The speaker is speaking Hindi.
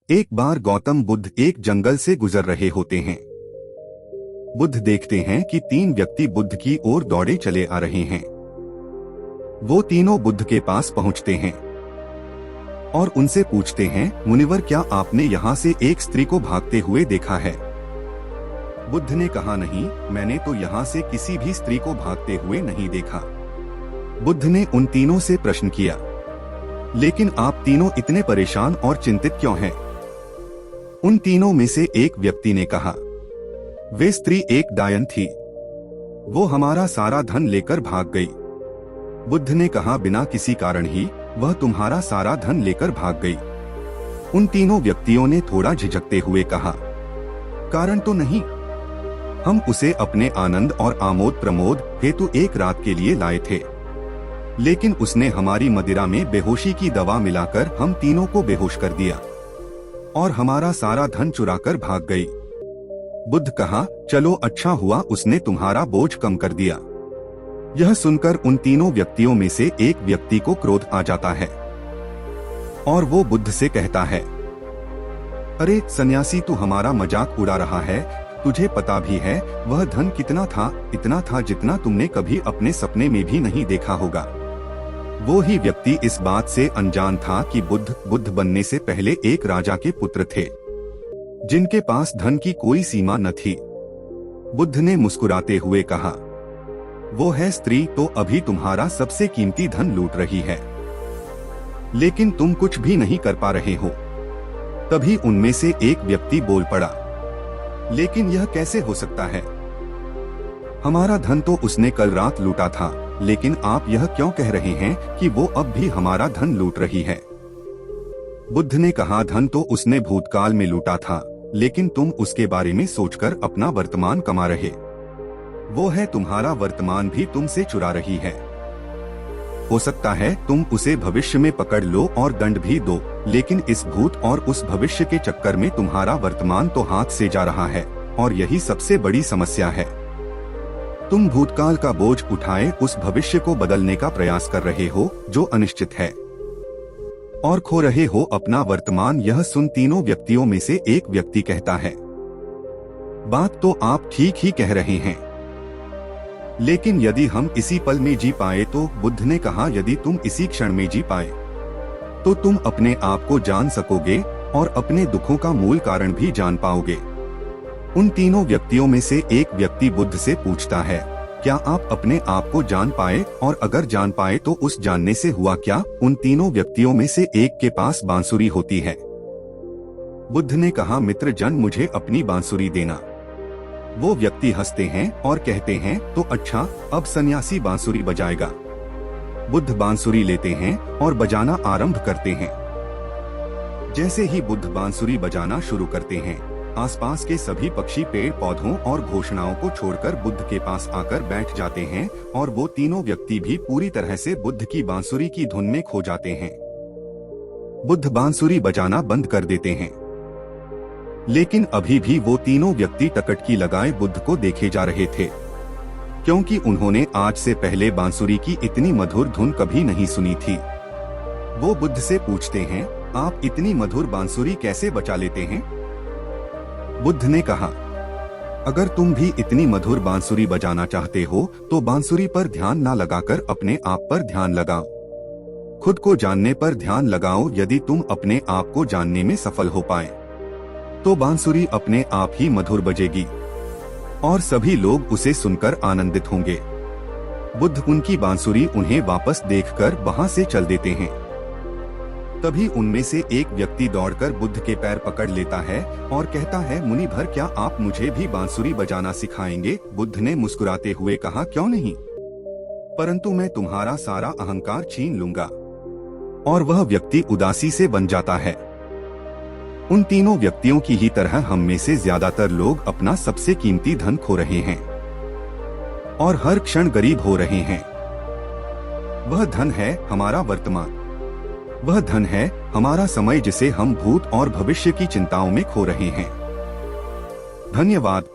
एक बार गौतम बुद्ध एक जंगल से गुजर रहे होते हैं। बुद्ध देखते हैं कि 3 व्यक्ति बुद्ध की ओर दौड़े चले आ रहे हैं। वो तीनों बुद्ध के पास पहुंचते हैं और उनसे पूछते हैं, मुनिवर, क्या आपने यहाँ से एक स्त्री को भागते हुए देखा है? बुद्ध ने कहा, नहीं, मैंने तो यहाँ से किसी भी स्त्री को भागते हुए नहीं देखा। बुद्ध ने उन तीनों से प्रश्न किया, लेकिन आप तीनों इतने परेशान और चिंतित क्यों हैं? उन तीनों में से एक व्यक्ति ने कहा, वे स्त्री एक डायन थी, वो हमारा सारा धन लेकर भाग गई। बुद्ध ने कहा, बिना किसी कारण ही वह तुम्हारा सारा धन लेकर भाग गई। उन तीनों व्यक्तियों ने थोड़ा झिझकते हुए कहा, कारण तो नहीं, हम उसे अपने आनंद और आमोद प्रमोद हेतु एक रात के लिए लाए थे, लेकिन उसने हमारी मदिरा में बेहोशी की दवा मिलाकर हम तीनों को बेहोश कर दिया और हमारा सारा धन चुराकर भाग गई। बुद्ध कहा, चलो अच्छा हुआ उसने तुम्हारा बोझ कम कर दिया। यह सुनकर उन तीनों व्यक्तियों में से एक व्यक्ति को क्रोध आ जाता है और वो बुद्ध से कहता है, अरे सन्यासी, तू हमारा मजाक उड़ा रहा है। तुझे पता भी है वह धन कितना था? इतना था जितना तुमने कभी अपने सपने में भी नहीं देखा होगा। वो ही व्यक्ति इस बात से अनजान था कि बुद्ध बनने से पहले एक राजा के पुत्र थे, जिनके पास धन की कोई सीमा न थी। बुद्ध ने मुस्कुराते हुए कहा, वो है स्त्री तो अभी तुम्हारा सबसे कीमती धन लूट रही है, लेकिन तुम कुछ भी नहीं कर पा रहे हो। तभी उनमें से एक व्यक्ति बोल पड़ा, लेकिन यह कैसे हो सकता है? हमारा धन तो उसने कल रात लूटा था, लेकिन आप यह क्यों कह रहे हैं कि वो अब भी हमारा धन लूट रही है? बुद्ध ने कहा, धन तो उसने भूतकाल में लूटा था, लेकिन तुम उसके बारे में सोचकर अपना वर्तमान कमा रहे। वो है तुम्हारा वर्तमान भी तुमसे चुरा रही है। हो सकता है तुम उसे भविष्य में पकड़ लो और दंड भी दो, लेकिन इस भूत और उस भविष्य के चक्कर में तुम्हारा वर्तमान तो हाथ से जा रहा है, और यही सबसे बड़ी समस्या है। तुम भूतकाल का बोझ उठाए उस भविष्य को बदलने का प्रयास कर रहे हो जो अनिश्चित है, और खो रहे हो अपना वर्तमान। यह सुन तीनों व्यक्तियों में से एक व्यक्ति कहता है, बात तो आप ठीक ही कह रहे हैं, लेकिन यदि हम इसी पल में जी पाए तो? बुद्ध ने कहा, यदि तुम इसी क्षण में जी पाए तो तुम अपने आप को जान सकोगे और अपने दुखों का मूल कारण भी जान पाओगे। उन तीनों व्यक्तियों में से एक व्यक्ति बुद्ध से पूछता है, क्या आप अपने आप को जान पाए, और अगर जान पाए तो उस जानने से हुआ क्या? उन तीनों व्यक्तियों में से एक के पास बांसुरी होती है। बुद्ध ने कहा, मित्र जन, मुझे अपनी बांसुरी देना। वो व्यक्ति हंसते हैं और कहते हैं, तो अच्छा, अब सन्यासी बांसुरी बजाएगा। बुद्ध बांसुरी लेते हैं और बजाना आरंभ करते हैं। जैसे ही बुद्ध बांसुरी बजाना शुरू करते हैं, आसपास के सभी पक्षी पेड़ पौधों और घोषणाओं को छोड़कर बुद्ध के पास आकर बैठ जाते हैं, और वो तीनों व्यक्ति भी पूरी तरह से बुद्ध की बांसुरी की धुन में खो जाते हैं। बुद्ध बांसुरी बजाना बंद कर देते हैं, लेकिन अभी भी वो तीनों व्यक्ति टकटकी लगाए बुद्ध को देखे जा रहे थे, क्योंकि उन्होंने आज से पहले बांसुरी की इतनी मधुर धुन कभी नहीं सुनी थी। वो बुद्ध से पूछते हैं, आप इतनी मधुर बांसुरी कैसे बजा लेते हैं? बुद्ध ने कहा, अगर तुम भी इतनी मधुर बांसुरी बजाना चाहते हो तो बांसुरी पर ध्यान ना लगाकर अपने आप पर ध्यान लगाओ। खुद को जानने पर ध्यान लगाओ। यदि तुम अपने आप को जानने में सफल हो पाए तो बांसुरी अपने आप ही मधुर बजेगी और सभी लोग उसे सुनकर आनंदित होंगे। बुद्ध उनकी बांसुरी उन्हें वापस देखकर वहां से चल देते हैं। तभी उनमें से एक व्यक्ति दौड़कर बुद्ध के पैर पकड़ लेता है और कहता है, मुनि भर, क्या आप मुझे भी बांसुरी बजाना सिखाएंगे? बुद्ध ने मुस्कुराते हुए कहा, क्यों नहीं, परंतु मैं तुम्हारा सारा अहंकार छीन लूंगा। और वह व्यक्ति उदासी से बन जाता है। उन तीनों व्यक्तियों की ही तरह हम में से ज्यादातर लोग अपना सबसे कीमती धन खो रहे हैं और हर क्षण गरीब हो रहे हैं। वह धन है हमारा वर्तमान। वह धन है हमारा समय, जिसे हम भूत और भविष्य की चिंताओं में खो रहे हैं। धन्यवाद।